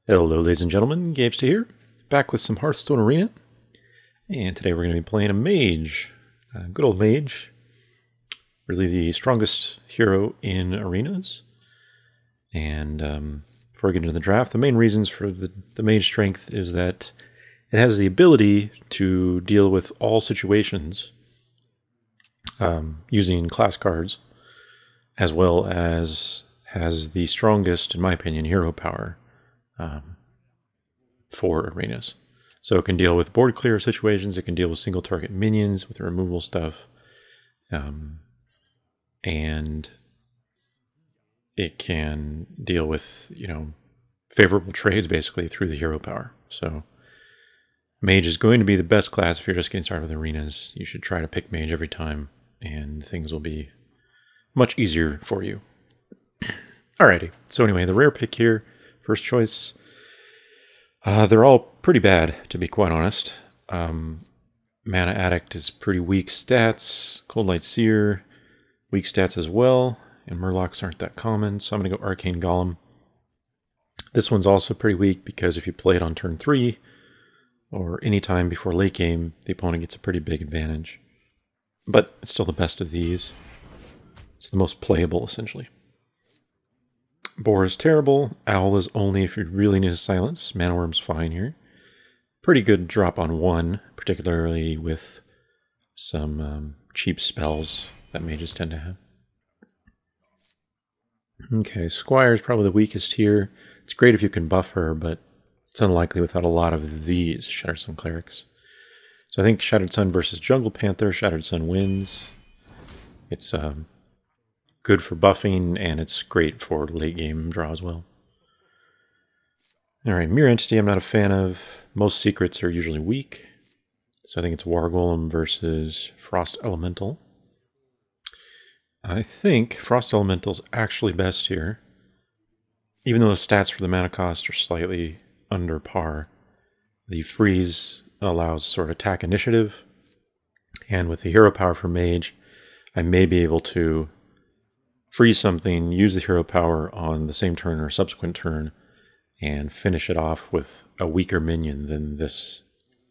Hello ladies and gentlemen, Gabes here, back with some Hearthstone Arena, and today we're going to be playing a Mage. Good old Mage, really the strongest hero in arenas. And before we get into the draft, the main reasons for the Mage strength is that it has the ability to deal with all situations using class cards, as well as has the strongest, in my opinion, hero power for arenas. So it can deal with board clear situations, it can deal with single target minions, with the removal stuff, and it can deal with, favorable trades basically through the hero power. So Mage is going to be the best class if you're just getting started with arenas. You should try to pick Mage every time, and things will be much easier for you. Alrighty, so anyway, the rare pick here, first choice, they're all pretty bad, to be quite honest. Mana Addict is pretty weak stats, Cold Light Seer, weak stats as well, and Murlocs aren't that common, so I'm going to go Arcane Golem. This one's also pretty weak because if you play it on turn 3, or any time before late game, the opponent gets a pretty big advantage. But it's still the best of these. It's the most playable, essentially. Boar is terrible. Owl is only if you really need a silence. Mana Worm's fine here. Pretty good drop on 1, particularly with some cheap spells that mages tend to have. Okay, Squire is probably the weakest here. It's great if you can buff her, but it's unlikely without a lot of these Shattered Sun Clerics. So I think Shattered Sun versus Jungle Panther, Shattered Sun wins. It's good for buffing, and it's great for late game draw as well. Alright, Mirror Entity I'm not a fan of. Most secrets are usually weak. So I think it's War Golem versus Frost Elemental. I think Frost Elemental's actually best here. Even though the stats for the mana cost are slightly under par, the freeze allows sort of attack initiative. And with the hero power for Mage, I may be able to freeze something, use the hero power on the same turn or subsequent turn, and finish it off with a weaker minion than this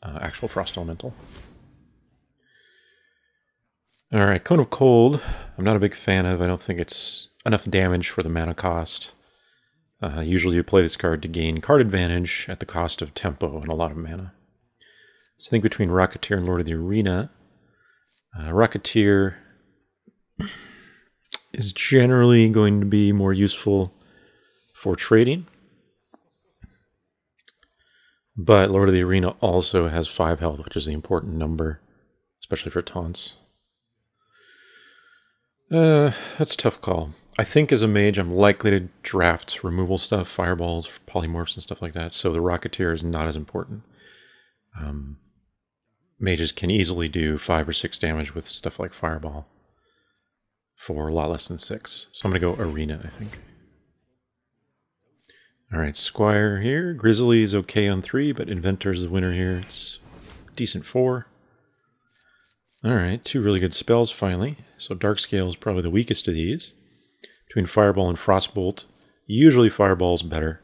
actual Frost Elemental. Alright, Cone of Cold, I'm not a big fan of. I don't think it's enough damage for the mana cost. Usually you play this card to gain card advantage at the cost of tempo and a lot of mana. So I think between Rocketeer and Lord of the Arena, Rocketeer is generally going to be more useful for trading. But Lord of the Arena also has 5 health, which is the important number, especially for taunts. That's a tough call. I think as a mage, I'm likely to draft removal stuff, fireballs, polymorphs, and stuff like that, so the Rocketeer is not as important. Mages can easily do 5 or 6 damage with stuff like fireball for a lot less than 6. So I'm going to go Arena, I think. Alright, Squire here. Grizzly is okay on 3, but Inventor's the winner here. It's decent 4. Alright, 2 really good spells finally. So Darkscale is probably the weakest of these. Between Fireball and Frostbolt, usually Fireball's better.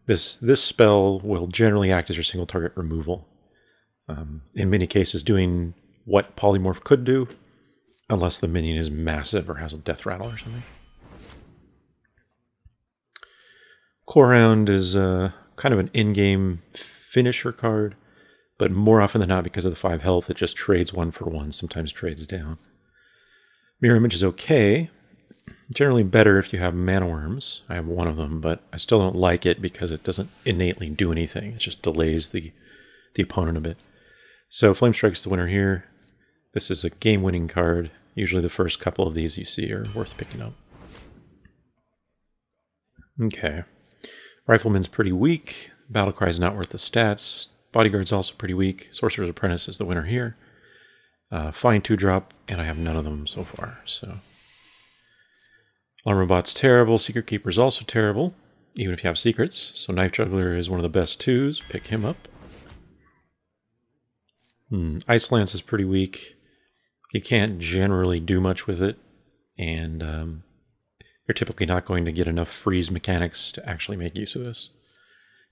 This spell will generally act as your single target removal. In many cases doing what Polymorph could do, unless the minion is massive or has a death rattle or something. Core Round is kind of an in-game finisher card, but more often than not, because of the 5 health, it just trades 1 for 1, sometimes trades down. Mirror Image is okay. Generally better if you have Mana Worms. I have 1 of them, but I still don't like it because it doesn't innately do anything. It just delays the opponent a bit. So Flame Strike's the winner here. This is a game-winning card. Usually the first couple of these you see are worth picking up. Okay. Rifleman's pretty weak. Battlecry's not worth the stats. Bodyguard's also pretty weak. Sorcerer's Apprentice is the winner here. Fine 2-drop, and I have none of them so far, so... Alarm Robot's terrible. Secret Keeper's also terrible, even if you have secrets. So Knife Juggler is one of the best 2s. Pick him up. Ice Lance is pretty weak. You can't generally do much with it, and you're typically not going to get enough freeze mechanics to actually make use of this.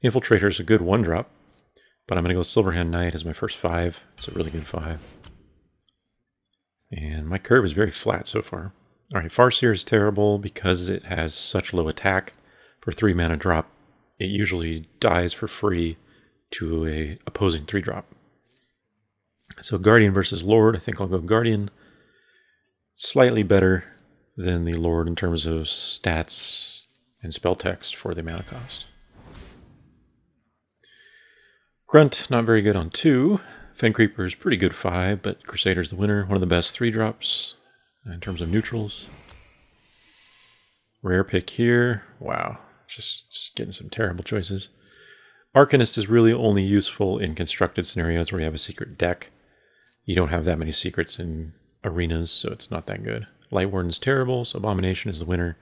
Infiltrator is a good 1-drop, but I'm going to go Silverhand Knight as my first 5. It's a really good 5. And my curve is very flat so far. Alright, Farseer is terrible because it has such low attack. For 3 mana drop, it usually dies for free to a opposing 3-drop. So Guardian versus Lord, I think I'll go Guardian. Slightly better than the Lord in terms of stats and spell text for the mana cost. Grunt, not very good on 2. Fen Creeper is pretty good 5, but Crusader's the winner. One of the best 3-drops in terms of neutrals. Rare pick here. Wow, just getting some terrible choices. Arcanist is really only useful in constructed scenarios where you have a secret deck. You don't have that many secrets in arenas, so it's not that good. Light Warden's terrible, so Abomination is the winner.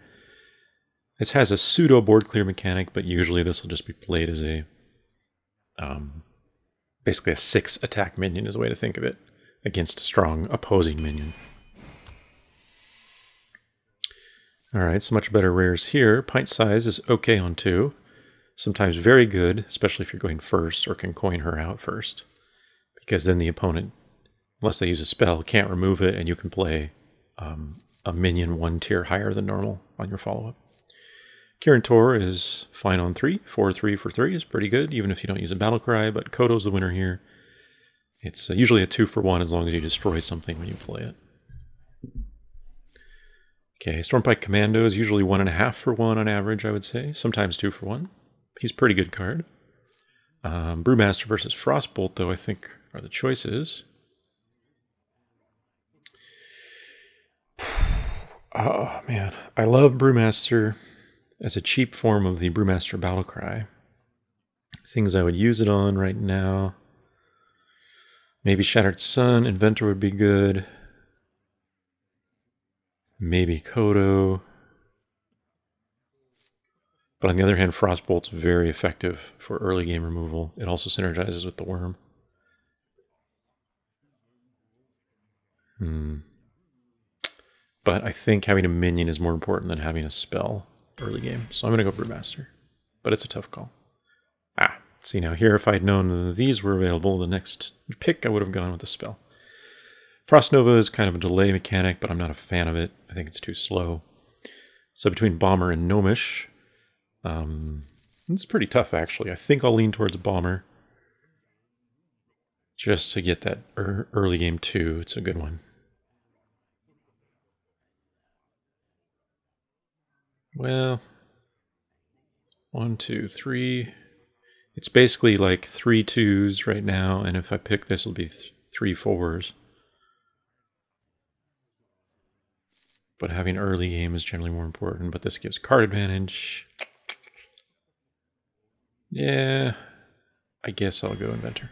This has a pseudo board clear mechanic, but usually this will just be played as a basically a 6 attack minion is a way to think of it, against a strong opposing minion. Alright, so much better rares here. Pint Size is okay on 2. Sometimes very good, especially if you're going first or can coin her out first. Because then the opponent, unless they use a spell, can't remove it, and you can play a minion 1 tier higher than normal on your follow-up. Kirin Tor is fine on 3. 4-3 for 3 is pretty good, even if you don't use a battle cry, but Kodo's the winner here. It's usually a 2 for 1 as long as you destroy something when you play it. Okay, Stormpike Commando is usually 1.5 for 1 on average, I would say. Sometimes 2 for 1. He's a pretty good card. Brewmaster versus Frostbolt, though, I think are the choices. Oh, man. I love Brewmaster as a cheap form of the Brewmaster Battlecry. Things I would use it on right now. Maybe Shattered Sun, Inventor would be good. Maybe Kodo. But on the other hand, Frostbolt's very effective for early game removal. It also synergizes with the Worm. But I think having a minion is more important than having a spell early game. So I'm going to go Brewmaster. But it's a tough call. See now here, if I'd known these were available, the next pick I would have gone with the spell. Frost Nova is kind of a delay mechanic, but I'm not a fan of it. I think it's too slow. So between Bomber and Gnomish, it's pretty tough actually. I think I'll lean towards Bomber. Just to get that early game 2. It's a good one. Well, 1, 2, 3. It's basically like 3 2s right now, and if I pick this, it'll be 3 4s. But having early game is generally more important, but this gives card advantage. Yeah, I guess I'll go Inventor.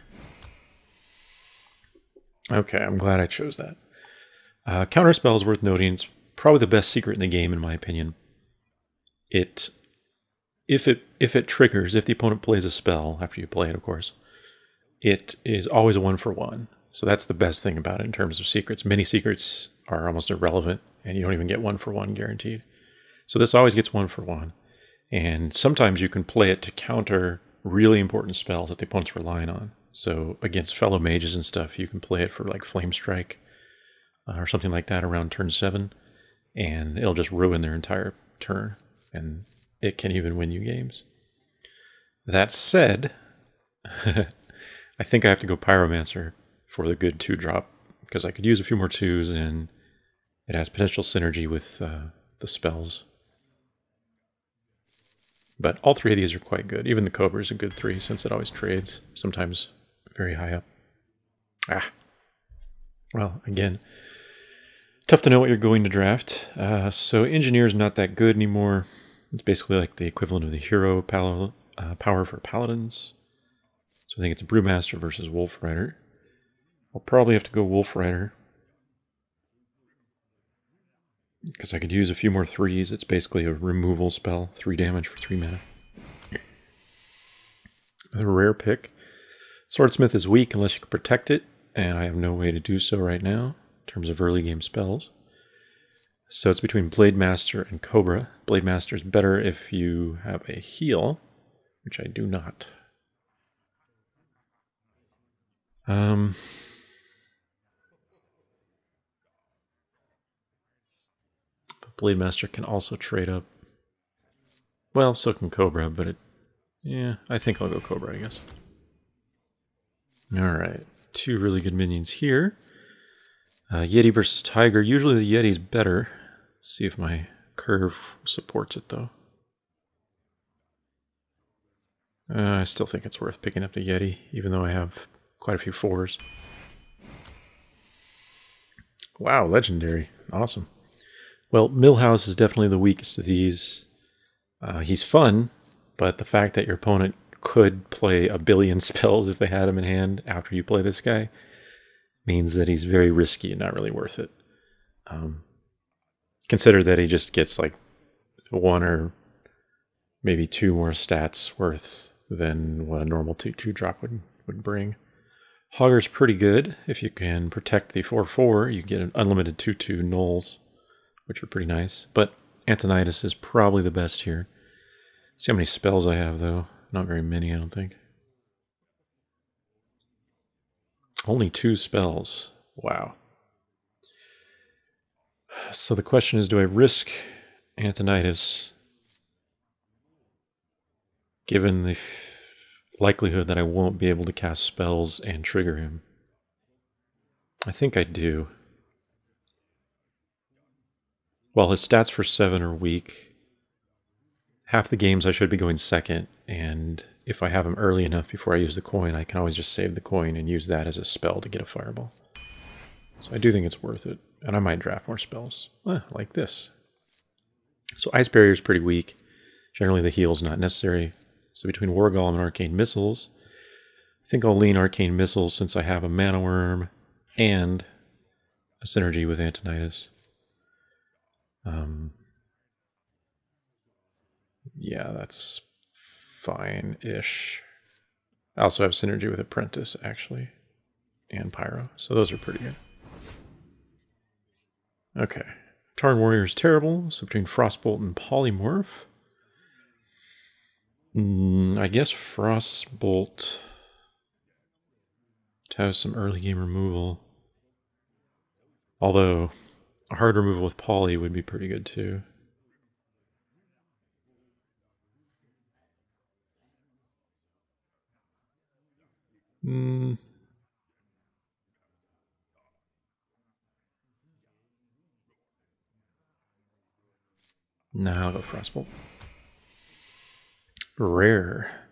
Okay, I'm glad I chose that. Counterspell is worth noting. It's probably the best secret in the game, in my opinion. If it triggers, if the opponent plays a spell after you play it, of course, it is always a 1 for 1. So that's the best thing about it in terms of secrets. Many secrets are almost irrelevant, and you don't even get 1 for 1 guaranteed. So this always gets 1 for 1. And sometimes you can play it to counter really important spells that the opponent's relying on. So against fellow mages and stuff, you can play it for like Flame Strike or something like that around turn 7, and it'll just ruin their entire turn. And it can even win you games. That said, I think I have to go Pyromancer for the good 2-drop, because I could use a few more 2s, and it has potential synergy with the spells. But all 3 of these are quite good. Even the Cobra is a good 3, since it always trades, sometimes very high up. Well, again, tough to know what you're going to draft. So Engineer's not that good anymore. It's basically like the equivalent of the hero power for paladins. So I think it's Brewmaster versus Wolf Rider. I'll probably have to go Wolf Rider, because I could use a few more 3s. It's basically a removal spell, 3 damage for 3 mana. A rare pick. Swordsmith is weak unless you can protect it, and I have no way to do so right now in terms of early game spells. So it's between Blade Master and Cobra. Blade Master is better if you have a heal, which I do not. But Blade Master can also trade up. Well, so can Cobra, but yeah, I think I'll go Cobra, I guess. Alright, 2 really good minions here. Yeti versus Tiger. Usually the Yeti's better. Let's see if my curve supports it, though. I still think it's worth picking up the Yeti, even though I have quite a few 4s. Wow, legendary. Awesome. Well, Millhouse is definitely the weakest of these. He's fun, but the fact that your opponent could play a billion spells if they had him in hand after you play this guy means that he's very risky and not really worth it. Consider that he just gets like 1 or maybe 2 more stats worth than what a normal 2/2 drop would bring. Hogger's pretty good. If you can protect the 4/4, you get an unlimited 2/2 nulls, which are pretty nice. But Antonidas is probably the best here. See how many spells I have, though. Not very many, I don't think. Only 2 spells. Wow. So the question is, do I risk Antonidas given the likelihood that I won't be able to cast spells and trigger him? I think I do. While his stats for 7 are weak, half the games I should be going second, and if I have him early enough before I use the coin, I can always just save the coin and use that as a spell to get a fireball. So I do think it's worth it, and I might draft more spells, like this. So Ice Barrier is pretty weak. Generally the heal's not necessary. So between War Golem and Arcane Missiles, I think I'll lean Arcane Missiles since I have a Mana Worm and a synergy with Antonidas. Yeah, that's fine-ish. I also have synergy with Apprentice, actually, and Pyro, so those are pretty good. Okay. Tarn Warrior is terrible, so between Frostbolt and Polymorph. I guess Frostbolt has some early game removal. Although, a hard removal with Poly would be pretty good too. No, I'll go Frostbolt. Rare.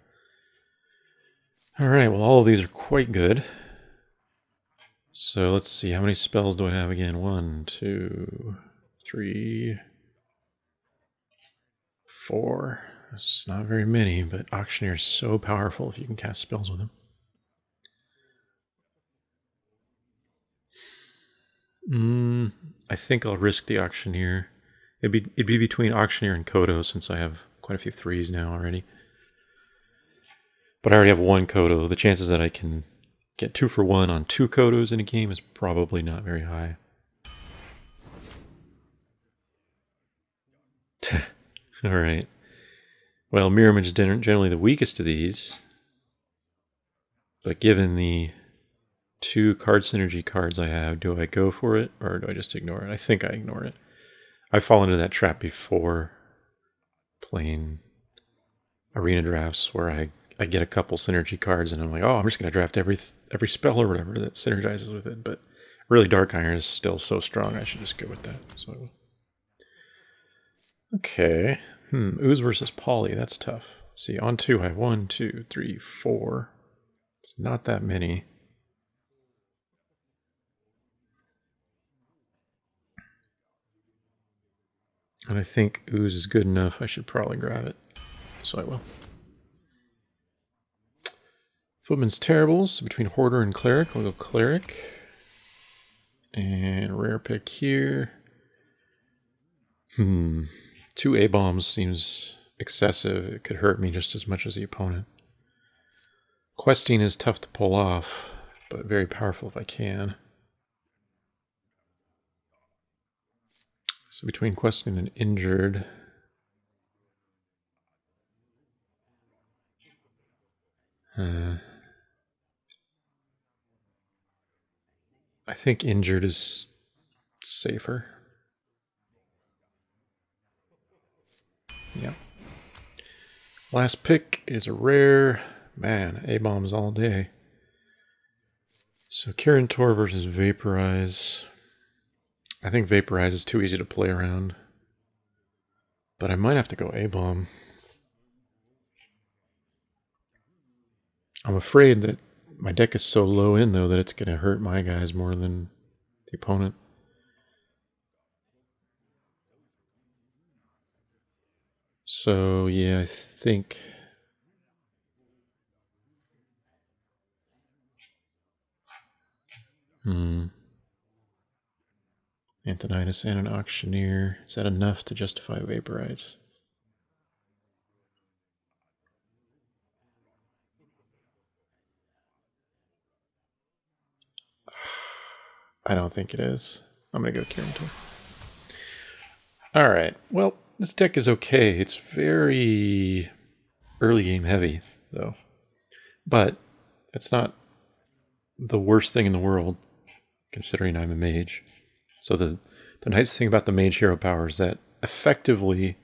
Alright, well all of these are quite good. So let's see, how many spells do I have again? 1, 2, 3, 4. It's not very many, but Auctioneer is so powerful if you can cast spells with him. I think I'll risk the Auctioneer. It'd be between Auctioneer and Kodo since I have quite a few 3s now already. But I already have 1 Kodo. The chances that I can get 2 for 1 on 2 Kodos in a game is probably not very high. Alright. Well, Mirror Image is generally the weakest of these. But given the 2 card synergy cards I have, do I go for it or do I just ignore it? I think I ignore it. I've fallen into that trap before playing arena drafts where I get a couple synergy cards and I'm like, oh, I'm just going to draft every spell or whatever that synergizes with it. But really, Dark Iron is still so strong, I should just go with that. So I will. Okay. Ooze versus Poly, that's tough. Let's see, on 2, I have 1, 2, 3, 4. It's not that many. And I think Ooze is good enough. I should probably grab it. So I will. Footman's terrible, so between Hoarder and Cleric, I'll go Cleric. And rare pick here. 2 A-bombs seems excessive. It could hurt me just as much as the opponent. Questing is tough to pull off, but very powerful if I can. So So between questing and injured, I think injured is safer. Yeah. Last pick is a rare. Man, A-bombs all day. So Kirin Tor versus Vaporize. I think Vaporize is too easy to play around. But I might have to go A-bomb. I'm afraid that my deck is so low in, though, that it's going to hurt my guys more than the opponent. So, yeah, I think... Antonidas and an Auctioneer. Is that enough to justify Vaporize? I don't think it is. I'm going to go Kirin Tor. Alright, well, this deck is okay. It's very early game heavy, though. But it's not the worst thing in the world, considering I'm a mage. So the nice thing about the mage hero power is that effectively,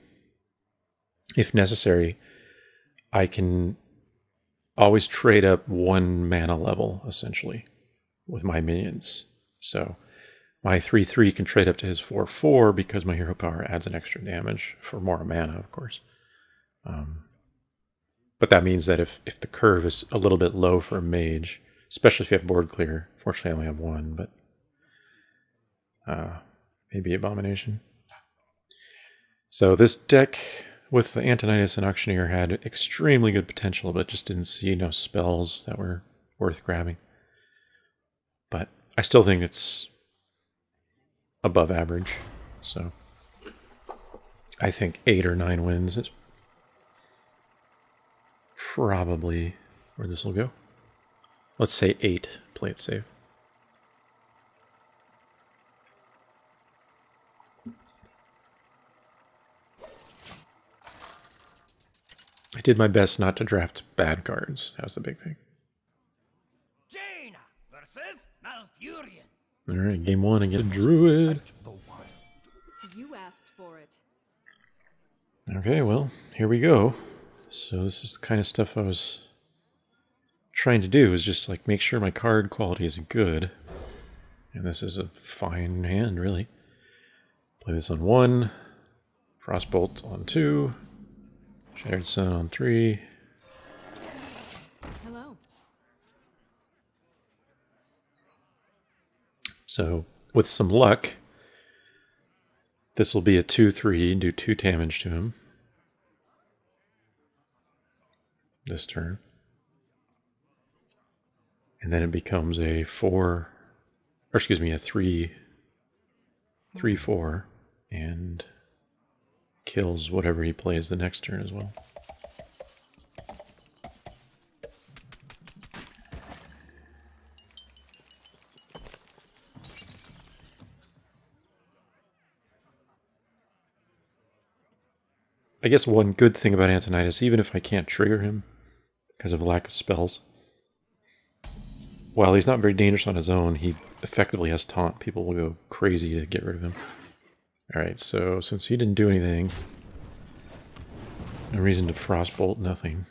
if necessary, I can always trade up 1 mana level, essentially, with my minions. So my 3/3 can trade up to his 4/4 because my hero power adds an extra damage for more mana, of course. But that means that if the curve is a little bit low for a mage, especially if you have board clear, fortunately I only have 1, but maybe Abomination. So this deck with the Antonidas and Auctioneer had extremely good potential, but just didn't see no spells that were worth grabbing. But I still think it's above average, so I think 8 or 9 wins is probably where this will go. Let's say 8, play it safe. I did my best not to draft bad cards. That was the big thing. Jaina versus Malfurion. Alright, game 1 and get a Druid. You asked for it. Okay, well, here we go. So this is the kind of stuff I was trying to do, is just like make sure my card quality is good. And this is a fine hand, really. Play this on 1, Frostbolt on 2, Shattered Sun on 3. Hello. So with some luck, this will be a 2/3, do 2 damage to him this turn. And then it becomes a 3/4, and kills whatever he plays the next turn as well. I guess one good thing about Antonidas, even if I can't trigger him because of lack of spells, while he's not very dangerous on his own, he effectively has taunt. People will go crazy to get rid of him. Alright, so since he didn't do anything, no reason to Frostbolt, nothing.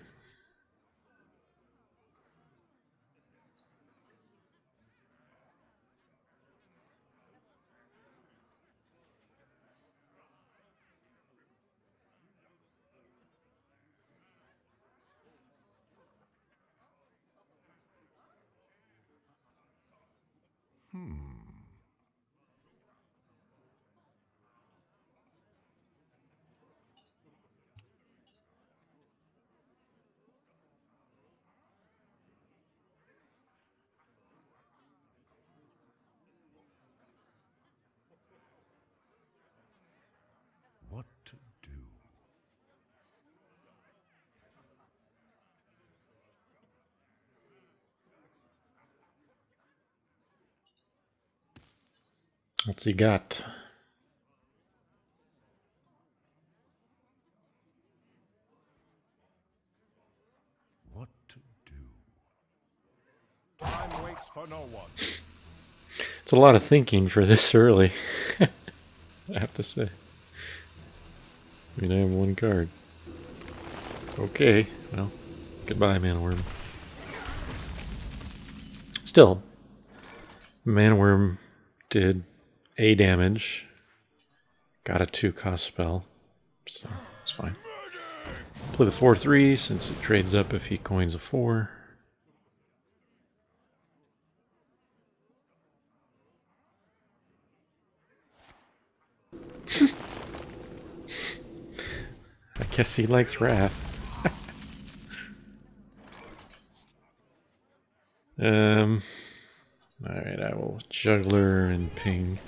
What to do? What's he got? What to do? Time waits for no one. It's a lot of thinking for this early, I have to say. I mean, I have one card. Okay, well, goodbye, Manworm. Still, Manworm did A damage, got a 2-cost spell, so it's fine. Play the 4/3 since it trades up if he coins a 4. I guess he likes Wrath. Alright, I will Juggler and ping.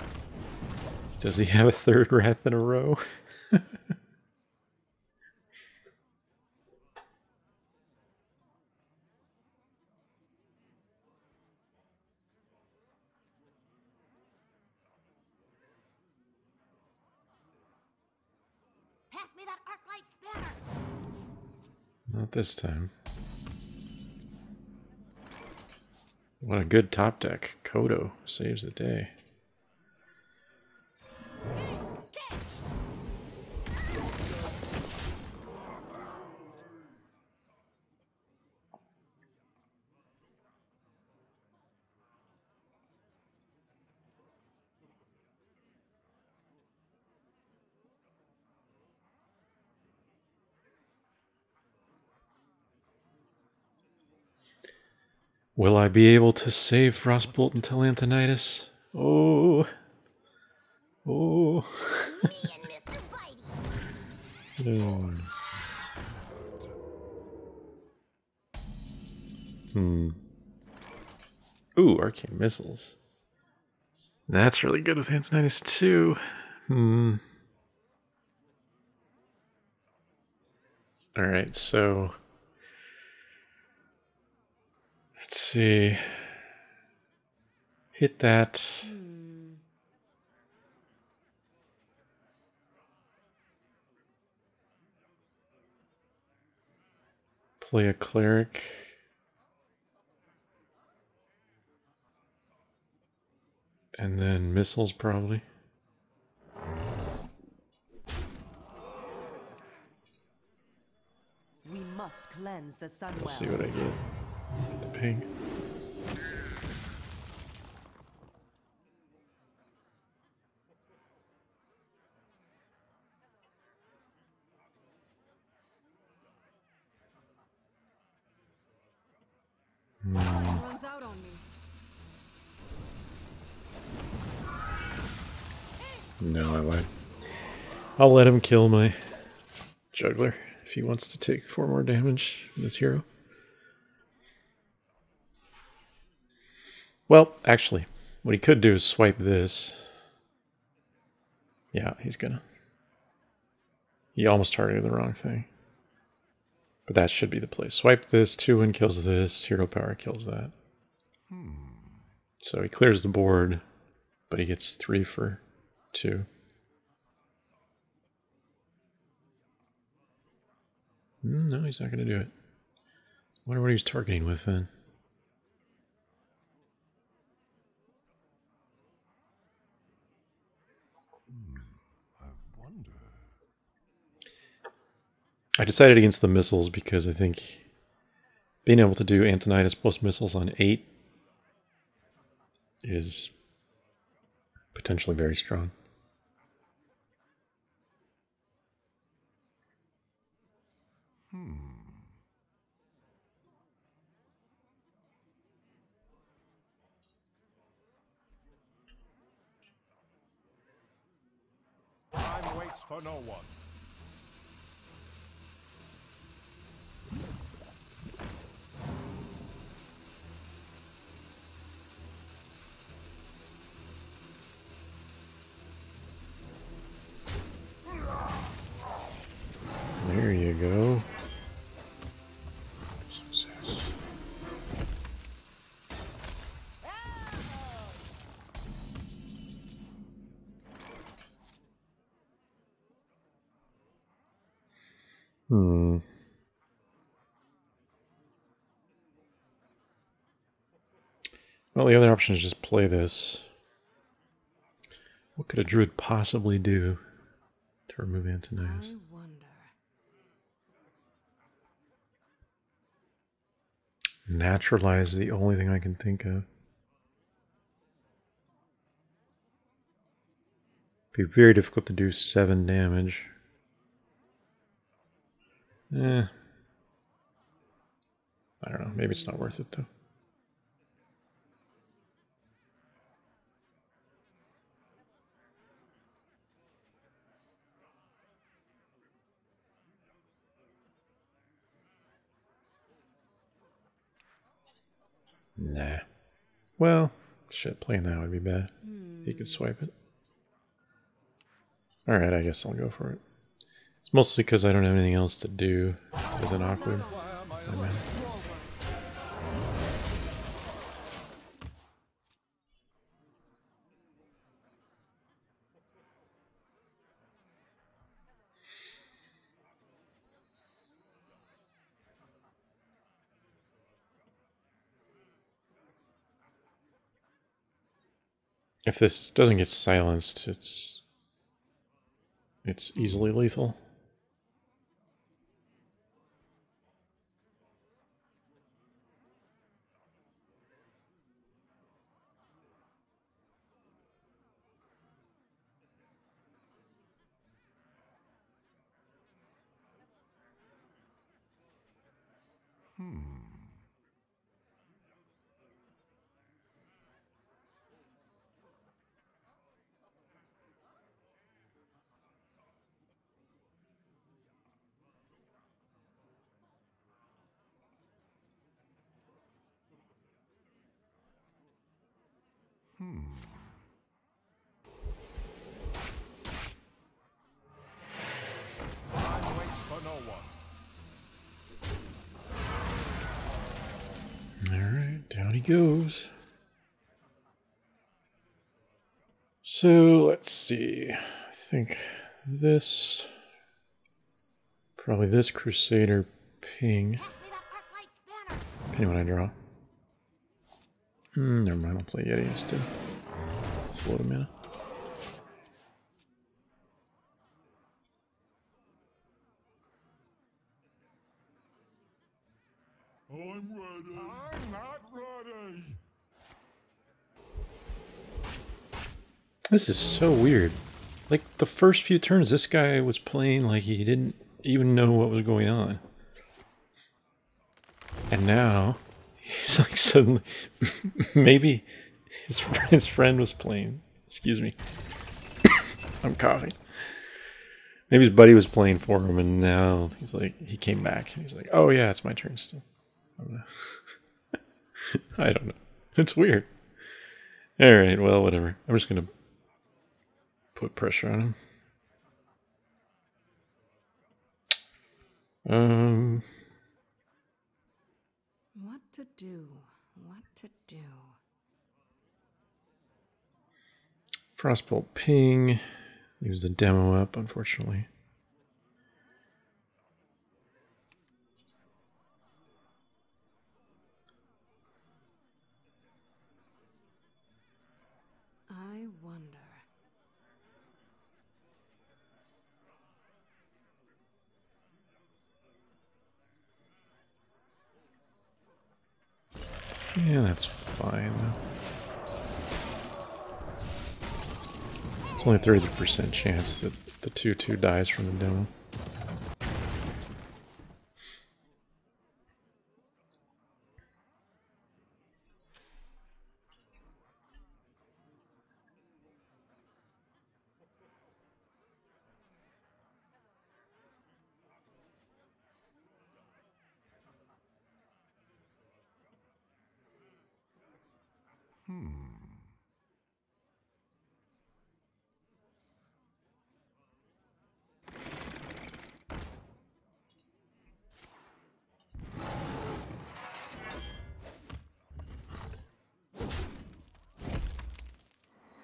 Does he have a 3rd Wrath in a row? Pass me that arc light spanner. Not this time. What a good top deck. Kodo saves the day. Will I be able to save Frostbolt until Antonitis? Oh. Oh. Me and Mr. Bitey. Ooh, Arcane Missiles. That's really good with Antonitis too. Alright, so let's see. Hit that. Play a cleric. And then missiles probably. We must cleanse the sun. We'll see what I get. The ping. Runs out on me. No, I lied. I'll let him kill my juggler if he wants to take 4 more damage from this hero. Well, actually, what he could do is swipe this. Yeah, he's gonna. He almost targeted the wrong thing. But that should be the play. Swipe this, 2-1 kills this, hero power kills that. So he clears the board, but he gets 3 for 2. No, he's not going to do it. I wonder what he's targeting with then. I wonder. I decided against the missiles because I think being able to do Antonitis plus missiles on 8 is potentially very strong. Time waits for no one. There you go. Success. Well, the other option is just play this. What could a druid possibly do to remove Antonius? I wonder. Naturalize is the only thing I can think of. Be very difficult to do 7 damage. I don't know. Maybe it's not worth it though. Nah. Well, shit, playing that would be bad. He could swipe it. Alright, I guess I'll go for it. It's mostly because I don't have anything else to do. Is it awkward? Oh, man. If this doesn't get silenced, it's easily lethal. Time waits for no one. Alright, down he goes. So, let's see. I think this... Probably this Crusader ping. Pass me that Arclight's banner. Depending on what I draw. Never mind, I'll play Yeti instead. Float a mana. I'm ready. I'm not ready. This is so weird. Like, the first few turns, this guy was playing like he didn't even know what was going on. And now, he's like suddenly... maybe his friend was playing. Excuse me. I'm coughing. Maybe his buddy was playing for him, and now he's like... He came back. He's like, oh yeah, it's my turn still. I don't know. It's weird. Alright, well, whatever. I'm just gonna put pressure on him. What to do? What to do? Frostbolt ping. Leaves the demo up, unfortunately. I wonder. Yeah, that's fine though. It's only 30% chance that the 2/2 dies from the demo.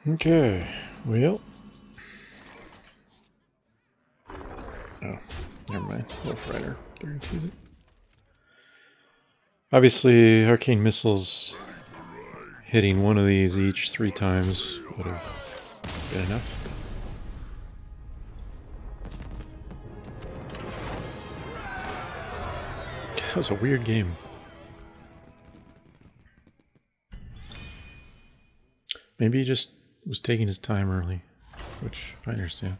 Okay, well. Oh, never mind. Wolf Rider guarantees it. Obviously, Arcane Missiles hitting one of these each 3 times would have been enough. That was a weird game. Maybe he just was taking his time early, which I understand.